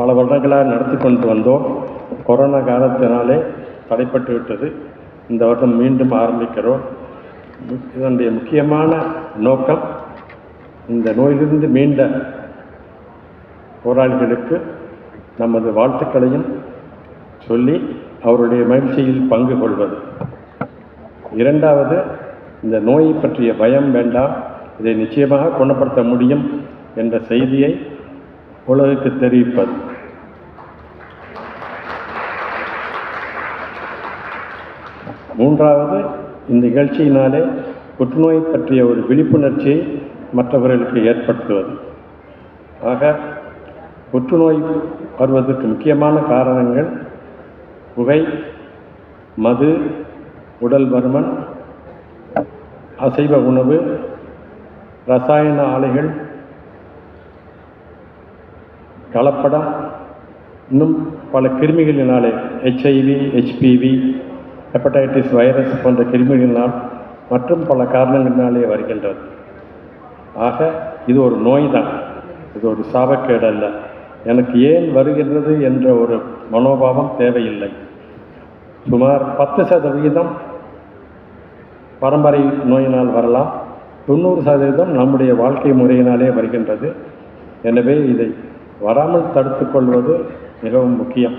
பல வருடங்களாக நடத்தி கொண்டு வந்தோம். கொரோனா காலத்தினாலே தடைப்பட்டு விட்டது. இந்த வருடம் மீண்டும் ஆரம்பிக்கிறோம். இதனுடைய முக்கியமான நோக்கம் இந்த நோயிலிருந்து மீண்ட போராளிகளுக்கு நமது வாழ்த்துக்களையும் சொல்லி அவருடைய மகிழ்ச்சியில் பங்கு கொள்வது. இரண்டாவது, இந்த நோயை பற்றிய பயம் வேண்டாம், இதை நிச்சயமாக குணப்படுத்த முடியும் என்ற செய்தியை உலகுக்கு தெரிவிப்பது. மூன்றாவது, இந்த நிகழ்ச்சியினாலே புற்றுநோய் பற்றிய ஒரு விழிப்புணர்ச்சியை மற்றவர்களுக்கு ஏற்படுத்துவது. ஆக புற்றுநோய் வருவதற்கு முக்கியமான காரணங்கள் புகை, மது, உடல் பருமன், அசைவ உணவு, இரசாயன ஆலைகள், கலப்படம், இன்னும் பல கிருமிகளினாலே HIV, HPV, ஹெப்படைட்டிஸ் வைரஸ் போன்ற கிருமிகளினால் மற்றும் பல காரணங்களினாலே வருகின்றது. ஆக இது ஒரு நோய் தான், இது ஒரு சாபக்கேடு அல்ல. எனக்கு ஏன் வருகின்றது என்ற ஒரு மனோபாவம் தேவையில்லை. சுமார் 10% பரம்பரை நோயினால் வரலாம், 90% நம்முடைய வாழ்க்கை முறையினாலே வருகின்றது. எனவே இதை வராமல் தடுத்து கொள்வது மிகவும் முக்கியம்.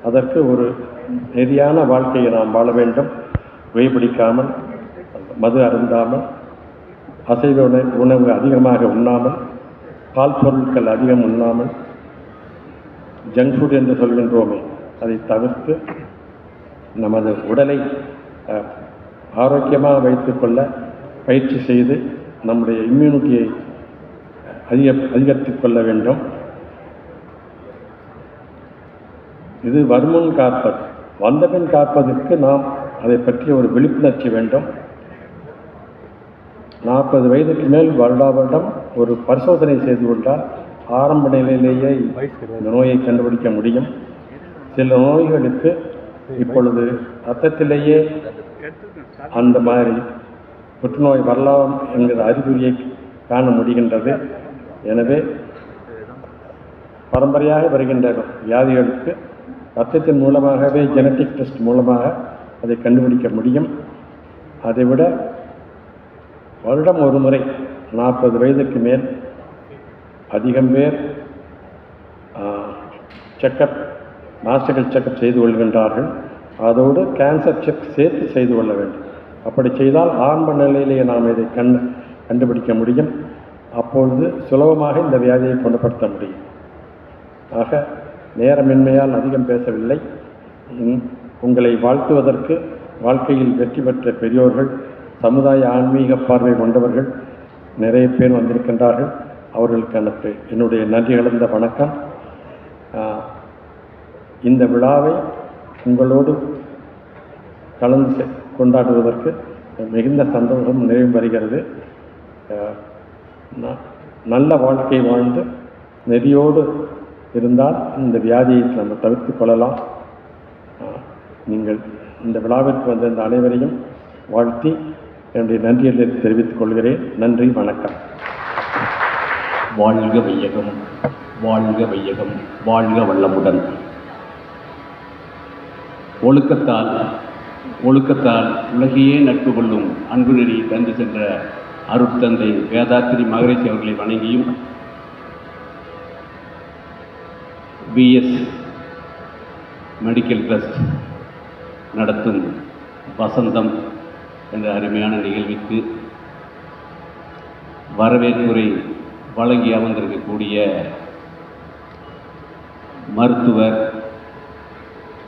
அதற்கு ஒரு நெறியான வாழ்க்கையை நாம் வாழ வேண்டும். புகைப்பிடிக்காமல், மது அருந்தாமல், அசைவ உணவு அதிகமாக உண்ணாமல், பால் பொருட்கள் அதிகம் உண்ணாமல், ஜங்க் ஃபுட் என்று சொல்கின்றோமே அதை தவிர்த்து நமது உடலை ஆரோக்கியமாக வைத்துக்கொள்ள பயிற்சி செய்து நம்முடைய இம்யூனிட்டியை அதிகரித்துக் கொள்ள வேண்டும். இது வருமுன் காப்பது. வந்தபின் காப்பதற்கு நாம் அதை பற்றிய ஒரு விழிப்புணர்ச்சி வேண்டும். 40 வயதுக்கு மேல் வருடம் ஒரு பரிசோதனை செய்து கொண்டால் ஆரம்ப நிலையிலேயே இந்த நோயை கண்டுபிடிக்க முடியும். சில நோய்களுக்கு இப்பொழுது ரத்தத்திலேயே அந்த மாதிரி புற்றுநோய் வரலாம் என்கிற அறிகுறியை காண முடிகின்றது. எனவே பரம்பரையாக வருகின்ற வியாதிகளுக்கு ரத்தத்தின் மூலமாகவே ஜெனட்டிக் டெஸ்ட் மூலமாக அதை கண்டுபிடிக்க முடியும். அதைவிட வருடம் ஒரு முறை 40 வயதுக்கு மேல் அதிகம் பேர் செக்கப், மாஸ்டர்கள் செக்கப் செய்து கொள்கின்றார்கள். அதோடு கேன்சர் செக் சேர்த்து செய்து கொள்ள வேண்டும். அப்படி செய்தால் ஆரம்ப நிலையிலேயே நாம் இதை கண்டுபிடிக்க முடியும். அப்பொழுது சுலபமாக இந்த வியாதியை குணப்படுத்த முடியும். ஆக நேரமின்மையால் அதிகம் பேசவில்லை. உங்களை வாழ்த்துவதற்கு வாழ்க்கையில் வெற்றி பெற்ற பெரியோர்கள், சமுதாய ஆன்மீக பார்வை கொண்டவர்கள் நிறைய பேர் வந்திருக்கின்றார்கள். அவர்களுக்கு என்னுடைய நன்றி கலந்த வணக்கம். இந்த விழாவை உங்களோடு கலந்து கொண்டாடுவதற்கு மிகுந்த சந்தோஷம் நிறைவு வருகிறது. நல்ல வாழ்க்கை வாழ்ந்து நெறியோடு இருந்தால் இந்த வியாதியை நம்ம தவிர்த்து கொள்ளலாம். நீங்கள் இந்த விழாவிற்கு வந்த இந்த அனைவரையும் வாழ்த்தி என்னுடைய நன்றியை தெரிவித்துக் கொள்கிறேன். நன்றி, வணக்கம். வாழ்க வையகம், வாழ்க வையகம், வாழ்க வளமுடன். ஒழுக்கத்தால் உலகையே நட்பு கொள்ளும் அன்பு நெறி தந்து சென்ற அருட்தந்தை வேதாத்திரி மகரிஷி அவர்களை வணங்கியும், பிஎஸ் மெடிக்கல் ட்ரஸ்ட் நடத்தும் வசந்தம் என்ற அருமையான நிகழ்விற்கு வரவேற்புரை வழங்கி அமர்ந்திருக்கக்கூடிய மருத்துவர்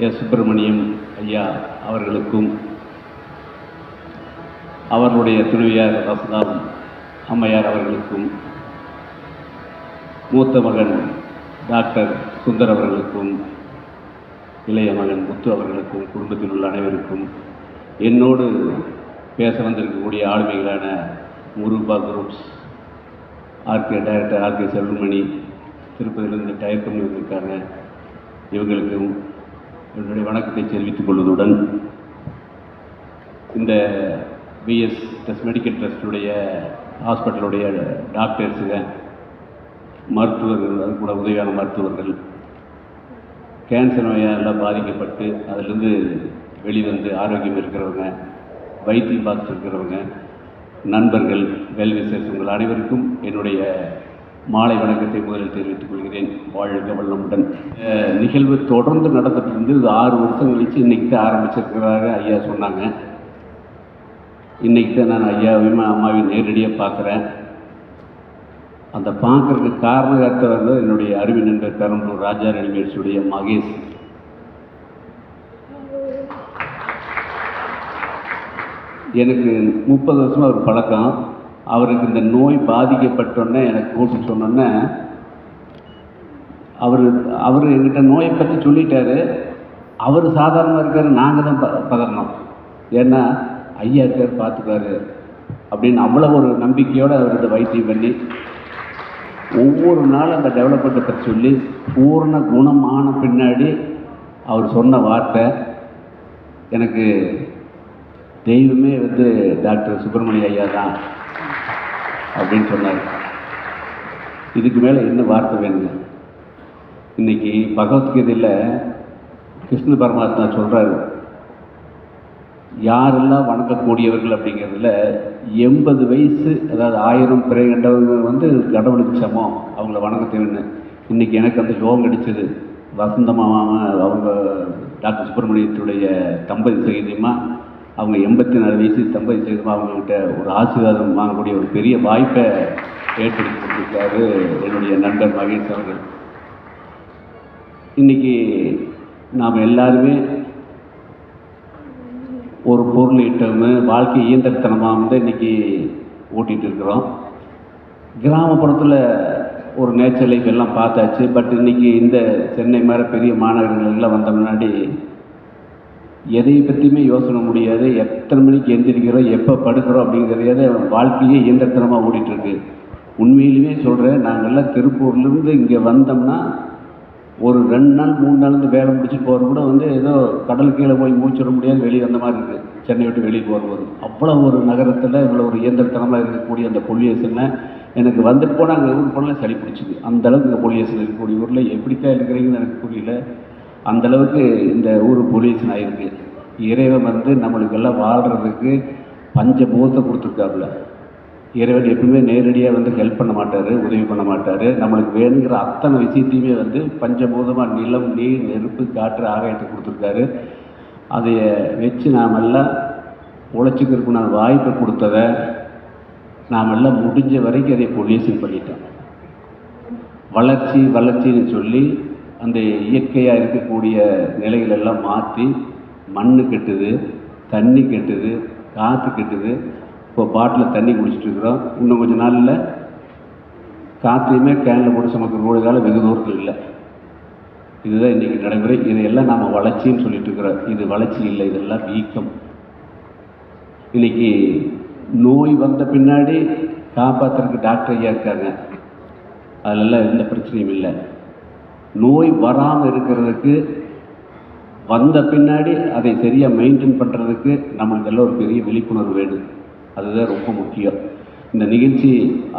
எஸ். சுப்பிரமணியம் ஐயா அவர்களுக்கும், அவர்களுடைய துணைவியார் ரசதாம் அம்மையார் அவர்களுக்கும், மூத்த மகன் டாக்டர் சுந்தர் அவர்களுக்கும், இளைய மகன் முத்து அவர்களுக்கும், குடும்பத்தில் உள்ள அனைவருக்கும், என்னோடு பேச வந்திருக்கக்கூடிய ஆளுமைகளான முருபா குரூப்ஸ் டைரக்டர் ஆர்கே செல்வமணி, திருப்பதியிலிருந்து டயர் கம்பெனி வந்திருக்காங்க, இவங்களுக்கும் என்னுடைய வணக்கத்தை தெரிவித்துக் கொள்வதுடன், இந்த பிஎஸ் மெடிக்கல் ட்ரஸ்டுடைய ஹாஸ்பிட்டலுடைய டாக்டர்ஸுங்க, மருத்துவர்கள், அது கூட உதவியான மருத்துவர்கள், கேன்சர் நோயால் பாதிக்கப்பட்டு அதிலிருந்து வெளிவந்து ஆரோக்கியம் இருக்கிறவங்க, வைத்தியம் பார்த்துட்டு இருக்கிறவங்க, நண்பர்கள், வெல்விசர்ஸ் உங்கள் அனைவருக்கும் என்னுடைய மாலை வணக்கத்தை முதலில் தெரிவித்துக் கொள்கிறேன். வாழ்க வளமுடன். நிகழ்வு தொடர்ந்து நடந்துட்டு இருந்து 6 வருஷம் கழித்து இன்றைக்கி தான் ஆரம்பிச்சிருக்கிறாங்க ஐயா சொன்னாங்க. இன்றைக்கி தான் நான் ஐயாவையும் அம்மாவையும் நேரடியாக பார்க்குறேன். அந்த பார்க்குறதுக்கு காரணகர்த்தவர் வந்து என்னுடைய அருமை நண்பர் பெரம்பலூர் ராஜா ரெடிமேட்ஸுடைய மகேஷ். எனக்கு 30 வருஷமாக ஒரு பழக்கம். அவருக்கு இந்த நோய் பாதிக்கப்பட்டோன்னே எனக்கு கூப்பிட்டு சொன்னோன்னே அவர் என்கிட்ட நோயை பற்றி சொல்லிட்டாரு. அவர் சாதாரணமாக இருக்கார், நாங்கள் தான் பதறணும். ஏன்னா ஐயா இருக்கார் பார்த்துக்காரு அப்படின்னு அவ்வளோ ஒரு நம்பிக்கையோடு அவர்கிட்ட வைத்தியம் பண்ணி ஒவ்வொரு நாளும் அந்த டெவலப்மெண்ட்டை பற்றி சொல்லி பூர்ண குணமான பின்னாடி அவர் சொன்ன வார்த்தை எனக்கு தெய்வமே வந்து டாக்டர் சுப்பிரமணிய ஐயா தான் அப்படின்னு சொன்னார். இதுக்கு மேலே என்ன வார்த்தை வேணுங்க? இன்றைக்கி பகவத்கீதையில் கிருஷ்ண பரமாத்மா சொல்கிறாரு, யாரெல்லாம் வணங்கக்கூடியவர்கள் அப்படிங்கிறதுல 80 வயசு, அதாவது 1000 பிறை கண்டவங்க வந்து கடவுளுக்கு சமம், அவங்கள வணங்க தேவைன்னு. இன்றைக்கி எனக்கு அந்த யோகம் கிடைச்சது. வசந்தமாக அவங்க டாக்டர் சுப்பிரமணியத்துடைய தம்பதி சகிதமாக அவங்க 84 வயசு தம்பதி சகிதமாக அவங்கக்கிட்ட ஒரு ஆசீர்வாதம் வாங்கக்கூடிய ஒரு பெரிய வாய்ப்பை ஏற்படுத்தி கொடுத்துருக்காரு என்னுடைய நண்பர் மகேஷ் அவர்கள். இன்றைக்கி நாம் எல்லாருமே ஒரு பொருள் ஈட்டம்னு வாழ்க்கை இயந்திரத்தனமாக வந்து இன்றைக்கி ஓட்டிகிட்டு இருக்கிறோம். கிராமப்புறத்தில் ஒரு நேச்சர் லைஃப் எல்லாம் பார்த்தாச்சு. பட் இன்றைக்கி இந்த சென்னை மாதிரி பெரிய மாநகரங்கள்லாம் வந்த முன்னாடி எதை பற்றியுமே யோசனை முடியாது. எத்தனை மணிக்கு எந்திரிக்கிறோம், எப்போ படுக்கிறோம் அப்படிங்கிறத வாழ்க்கையே இயந்திரத்தனமாக ஓடிட்டுருக்கு. உண்மையிலுமே சொல்கிறேன், நாங்கள்லாம் திருப்பூர்லேருந்து இங்கே வந்தோம்னா ஒரு 2 நாள் 3 நாள் வந்து வேலை முடிச்சுட்டு போகிறது கூட வந்து ஏதோ கடல் கீழே போய் மூச்சிட முடியாது, வெளியே வந்த மாதிரி இருக்குது. சென்னை விட்டு வெளியே போகும்போது அவ்வளோ ஒரு நகரத்தில் இவ்வளோ ஒரு இயந்திரத்தனமாக இருக்கக்கூடிய அந்த பொல்யூஷனை எனக்கு வந்துட்டு போனால் அங்கே ஊர் போனால் சளி பிடிச்சிது. அந்தளவுக்கு இந்த பொல்யூஷன் இருக்கக்கூடிய ஊரில் எப்படித்தான் இருக்கிறீங்கன்னு எனக்கு புரியல. அந்தளவுக்கு இந்த ஊர் பொல்யூஷன் ஆகிருக்கு. இறைவன் வந்து நம்மளுக்கெல்லாம் வாழ்கிறதுக்கு பஞ்சபூதத்தை கொடுத்துருக்காப்புல. இறைவன் எப்பவுமே நேரடியாக வந்து ஹெல்ப் பண்ண மாட்டார், உதவி பண்ண மாட்டார். நம்மளுக்கு வேணுங்கிற அத்தனை விஷயத்தையுமே வந்து பஞ்சபூதமாக நிலம், நீர், நெருப்பு, காற்று, ஆகாயத்தை கொடுத்துருக்காரு. அதை வச்சு நாமெல்லாம் உழைச்சிக்கிறதுக்குள்ள வாய்ப்பை கொடுத்ததை நாமெல்லாம் முடிஞ்ச வரைக்கும் அதை பொல்யூஷன் பண்ணிட்டோம். வளர்ச்சின்னு சொல்லி அந்த இயற்கையாக இருக்கக்கூடிய நிலைகளெல்லாம் மாற்றி மண் கெட்டுது, தண்ணி கெட்டுது, காற்று கெட்டுது. இப்போ பாட்டில் தண்ணி குடிச்சிட்டு இருக்கிறோம். இன்னும் கொஞ்சம் நாளில் காற்றையுமே கேனில் போட்டு சமைக்கிற காலம் வெகு தூரத்தில் இல்லை. இதுதான் இன்றைக்கி நடைமுறை. இதையெல்லாம் நாம் வளர்ச்சின்னு சொல்லிட்டு இருக்கிறோம். இது வளர்ச்சி இல்லை, இதெல்லாம் வீக்கம். இன்றைக்கி நோய் வந்த பின்னாடி காப்பாற்றுறதுக்கு டாக்டர் ஐயா இருக்காங்க, அதிலெல்லாம் எந்த பிரச்சனையும் இல்லை. நோய் வராமல் இருக்கிறதுக்கு வந்த பின்னாடி அதை சரியாக மெயின்டைன் பண்ணுறதுக்கு நம்மளுக்கெல்லாம் ஒரு பெரிய விழிப்புணர்வு வேணும். அதுதான் ரொம்ப முக்கியம். இந்த நிகழ்ச்சி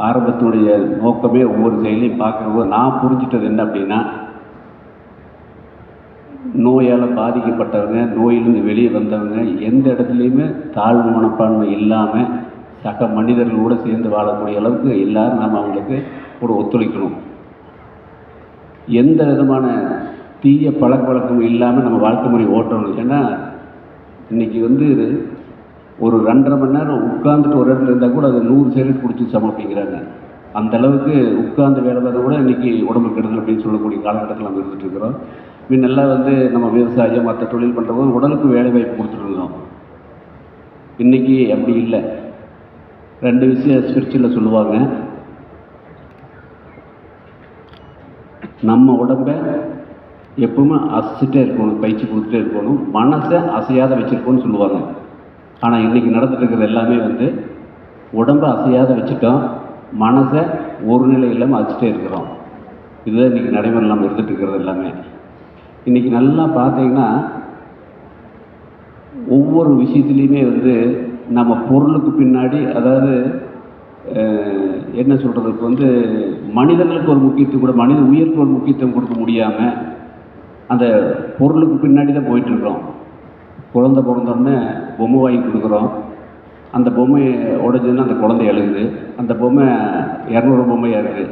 ஆரம்பத்துடைய நோக்கமே ஒவ்வொரு செயலையும் பார்க்குறப்போ நான் புரிஞ்சிட்டது என்ன அப்படின்னா, நோயால் பாதிக்கப்பட்டவங்க, நோயிலிருந்து வெளியே வந்தவங்க எந்த இடத்துலையுமே தாழ்வு மனப்பான்மை இல்லாமல் சக மனிதர்களோடு சேர்ந்து வாழக்கூடிய அளவுக்கு எல்லோரும் நாம் அவங்களுக்கு ஒரு ஒத்துழைக்கணும். எந்த விதமான தீய பழக்க வழக்கம் இல்லாமல் நம்ம வாழ்க்கை முறை ஓட்டணும். ஏன்னா இன்றைக்கி வந்து ஒரு 2.5 மணி நேரம் உட்காந்துட்டு ஒரு இடத்துல இருந்தால் கூட அது 100 சிகரெட் குடிச்சு அப்படிங்கிறாங்க. அந்தளவுக்கு உட்கார்ந்து வேலை பார்த்து கூட இன்றைக்கி உடம்பு கெடுதல் அப்படின்னு சொல்லக்கூடிய காலகட்டத்தில் நம்ம இருந்துகிட்ருக்கிறோம். முன்னெல்லாம் வந்து நம்ம விவசாயம் மற்ற தொழில் பண்ணுறபோது உடலுக்கு வேலை வாய்ப்பு கொடுத்துருந்தோம். இன்றைக்கி அப்படி இல்லை. 2 விஷயம் ஸ்பிரிச்சுவலில் சொல்லுவாங்க. நம்ம உடம்பை எப்பவுமே அசைச்சிட்டே இருக்கணும், பயிற்சி கொடுத்துட்டே இருக்கணும், மனசை அசையாத வச்சுருக்கோன்னு சொல்லுவாங்க. ஆனால் இன்றைக்கி நடந்துட்டு இருக்கிறது எல்லாமே வந்து உடம்பை அசையாத வச்சுட்டோம், மனசை ஒரு நிலை இல்லாமல் அசைச்சிட்டே இருக்கிறோம். இதுதான் இன்றைக்கி நடைமுறை இல்லாமல் இருந்துகிட்டு இருக்கிறது எல்லாமே. இன்றைக்கி நல்லா பார்த்தீங்கன்னா ஒவ்வொரு விஷயத்துலேயுமே வந்து நம்ம பொருளுக்கு பின்னாடி, அதாவது என்ன சொல்கிறதுக்கு வந்து மனிதர்களுக்கு ஒரு முக்கியத்துவம் கூட, மனித உயிருக்கு ஒரு முக்கியத்துவம் கொடுக்க முடியாமல் அந்த பொருளுக்கு பின்னாடி தான் போயிட்டுருக்கோம். குழந்தை பிறந்தோடனே பொம்மை வாங்கி கொடுக்குறோம். அந்த பொம்மை உடைஞ்சதுன்னா அந்த குழந்தை அழுகுது. அந்த பொம்மை 200 பொம்மையாக இருக்குது.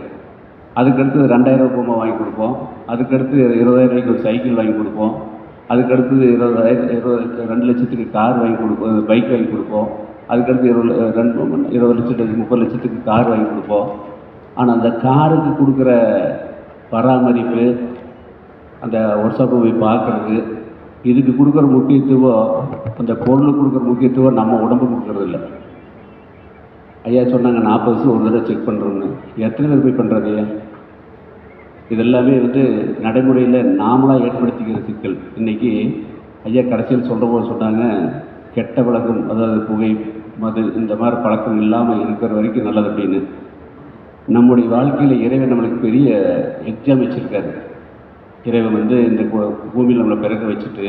அதுக்கடுத்து 2000 பொம்மை வாங்கி கொடுப்போம். அதுக்கடுத்து 20,000 ஒரு சைக்கிள் வாங்கி கொடுப்போம். அதுக்கடுத்தது 2 லட்சத்துக்கு கார் வாங்கி கொடுப்போம், பைக் வாங்கி கொடுப்போம். அதுக்கடுத்து 20 லட்சத்துக்கு 30 லட்சத்துக்கு கார் வாங்கி கொடுப்போம். ஆனால் அந்த காருக்கு கொடுக்குற பராமரிப்பு, அந்த ஒர்க் ஷாப்பை போய் பார்க்குறது, இதுக்கு கொடுக்குற முக்கியத்துவம், அந்த பொருளுக்கு கொடுக்குற முக்கியத்துவம் நம்ம உடம்புக்கு கொடுக்குறது இல்லை. ஐயா சொன்னாங்க 40 வருஷம் ஒரு தடவை செக் பண்ணுறோன்னு. எத்தனை பேர் போய் பண்ணுறது? இதெல்லாமே நடைமுறையில் நாமளாக ஏற்படுத்திக்கிற சிக்கல். இன்றைக்கி ஐயா கடைசியில் சொல்கிறபோது சொன்னாங்க, கெட்ட பழக்கம், அதாவது புகை, மது, இந்த மாதிரி பழக்கம் இல்லாமல் இருக்கிற வரைக்கும் நல்லது அப்படின்னு. நம்முடைய வாழ்க்கையில் இறைவன் நம்மளுக்கு பெரிய எக்ஸாம் வச்சுருக்காரு. இறைவன் இந்த பூமியில் நம்மளை பிறக்க வச்சுட்டு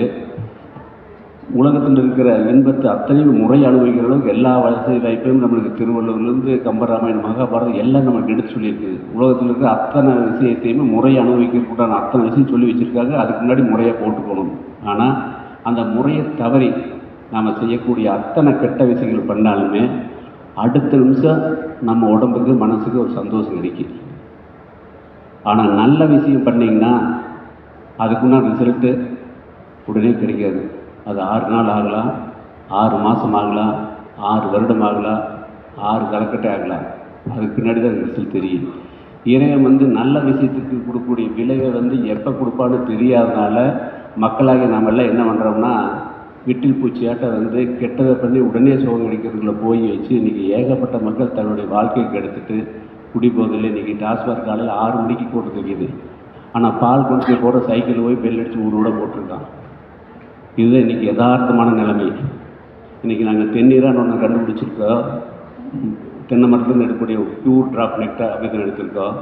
உலகத்தில் இருக்கிற இன்பத்தை அத்தனையும் முறை அனுபவிக்கிற அளவுக்கு எல்லா வசதி வாய்ப்பையும் நம்மளுக்கு திருவள்ளுவர்லேருந்து கம்பராமாயணம், மகாபாரதம் எல்லாம் நமக்கு எடுத்து சொல்லியிருக்குது. உலகத்தில் இருக்கிற அத்தனை விஷயத்தையுமே முறை அனுபவிக்கிறதுக்கான அத்தனை விஷயம் சொல்லி வச்சுருக்காங்க. அதுக்கு முன்னாடி முறையாக போட்டுக்கணும். ஆனால் அந்த முறையை தவறி நாம் செய்யக்கூடிய அத்தனை கெட்ட விஷயங்கள் பண்ணாலுமே அடுத்த நிமிஷம் நம்ம உடம்புக்கு மனசுக்கு ஒரு சந்தோஷம் கிடைக்கும். ஆனால் நல்ல விஷயம் பண்ணிங்கன்னா அதுக்குன்னா ரிசல்ட்டு உடனே கிடைக்காது. அது 6 நாள் ஆகலாம், 6 மாதம் ஆகலாம், 6 வருடம் ஆகலாம், 6 கலக்கட்டை ஆகலாம். அதுக்கு பின்னாடி தான் ரிசல்ட் தெரியும். இறைவன் நல்ல விஷயத்துக்கு கொடுக்கக்கூடிய விளைவை எப்போ கொடுப்பான்னு தெரியாதனால மக்களாகி நாமெல்லாம் என்ன பண்ணுறோம்னா, விட்டில் பூச்சியாட்ட கெட்டதை பண்ணி உடனே சோகம் கிடைக்கிறதுக்குள்ள போய் வச்சு இன்றைக்கி ஏகப்பட்ட மக்கள் தன்னுடைய வாழ்க்கைக்கு எடுத்துகிட்டு குடிபோதில் இன்றைக்கி டாஸ்மாக் காலையில் 6 மணிக்கு போட்டு தெரியுது. ஆனால் பால் கொடுத்து போகிற சைக்கிள் போய் பெல் அடித்து ஊரோட போட்டிருக்கான். இதுதான் இன்றைக்கி யதார்த்தமான நிலைமை. இன்றைக்கி நாங்கள் தென்னீரான்னு ஒன்று கண்டுபிடிச்சிருக்கோம். தென்னை மரத்துன்னு எடுக்கக்கூடிய பியூர் ட்ராப் நெக்டார் அப்படின்னு எடுத்திருக்கோம்.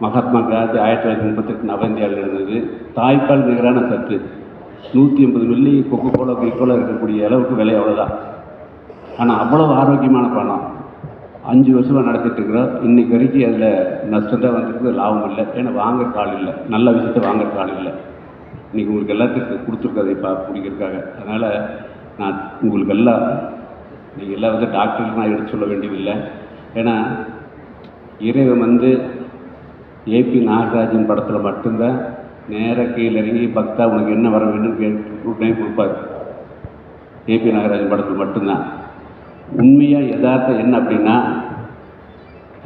மகாத்மா காந்தி 1938 நவந்தியாவில் இருந்தது. தாய்ப்பால் நிகரான சத்து 180 மில்லி கொக்கோ கோலா கிரிக்கோலா இருக்கக்கூடிய அளவுக்கு விலை அவ்வளோதான். ஆனால் அவ்வளவு ஆரோக்கியமான பணம் 5 வருஷமாக நடத்திட்டு இருக்கிறோம். இன்றைக்கி வரைக்கும் அதில் நஷ்டம் தான் வந்துருக்கு, லாபம் இல்லை. ஏன்னா வாங்க கால் இல்லை, நல்ல விஷயத்தை வாங்க கால் இல்லை. இன்றைக்கி உங்களுக்கு எல்லாத்துக்கும் கொடுத்துருக்கதை பிடிக்கிறதுக்காக. அதனால் நான் உங்களுக்கு எல்லாம், நீங்கள் எல்லாம் டாக்டருக்கு நான் எடுத்து சொல்ல வேண்டியதில்லை. ஏன்னா இறைவன் ஏபி நாகராஜன் படத்தில் மட்டும்தான் நேராக கீழே இறங்கி பக்தா உனக்கு என்ன வர வேண்டும் உடனே கொடுப்பார். ஏபி நாகராஜன் படத்தில் மட்டும்தான். உண்மையாக யதார்த்தம் என்ன அப்படின்னா,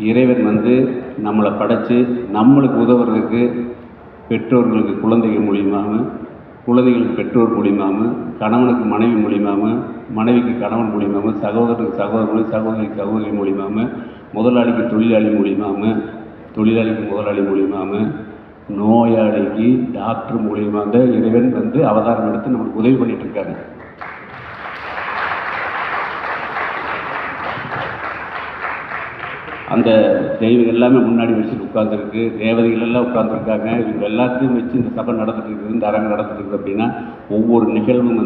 இறைவன் நம்மளை படைத்து நம்மளுக்கு உதவுறதுக்கு பெற்றோர்களுக்கு குழந்தைகள் மூலியமாகவும், குழந்தைகளுக்கு பெற்றோர் மூலியமாகவும், கணவனுக்கு மனைவி மூலியமாகவும், மனைவிக்கு கணவன் மூலியமாகவும், சகோதரனுக்கு சகோதரர்கள், சகோதரிக்கு சகோதரி மூலியமாகவும், முதலாளிக்கு தொழிலாளி மூலியமாகவும், தொழிலாளிக்கு முதலாளி மூலியமாகவும், நோயாளிக்கு டாக்டர் மூலியமாக இறைவன் அவதாரம் எடுத்து நமக்கு உதவி பண்ணிகிட்டு இருக்காங்க. அந்த தெய்வம் எல்லாமே முன்னாடி வச்சுட்டு உட்காந்துருக்கு, தேவதைகள் எல்லாம் உட்காந்துருக்காங்க. இவங்க எல்லாத்தையும் வச்சு இந்த சபை நடந்துட்டு இருக்குது, இந்த அரங்கு நடந்துட்டு இருக்குது. அப்படின்னா ஒவ்வொரு நிகழ்வும்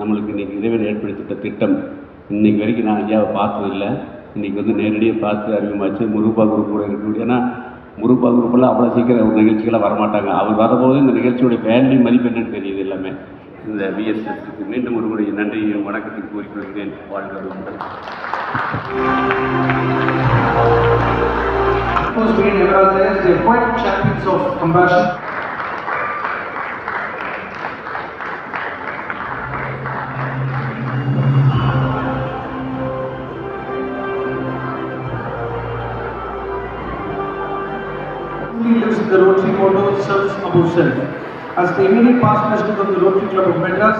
நம்மளுக்கு இன்றைக்கி இறைவன் ஏற்படுத்திட்ட திட்டம். இன்றைக்கி வரைக்கும் நான் ஐயாவை பார்த்ததில்லை. இன்றைக்கி நேரடியாக பார்த்து அறிமுகமாச்சு. முருகா குரூப் கூட இருக்கக்கூடிய, ஏன்னா முருகா குரூப்பெல்லாம் அவ்வளோ சீக்கிரம் ஒரு நிகழ்ச்சிகளாக வரமாட்டாங்க. அவர் வரும்போது இந்த நிகழ்ச்சியோடைய வேல்யூ மதிப்பு என்னன்னு தெரியுது எல்லாமே. இந்த விஎஸ்எஸ்க்கு மீண்டும் ஒருமுறை நன்றியும் வணக்கத்தையும் கூறிக்கொள்கிறேன். வாழ்க வளமுடன். Most being Everaldez, they are quite champions of compassion. He lives in the Rotary motto, serves above self. As the immediate past president of the Rotary Club of Madras,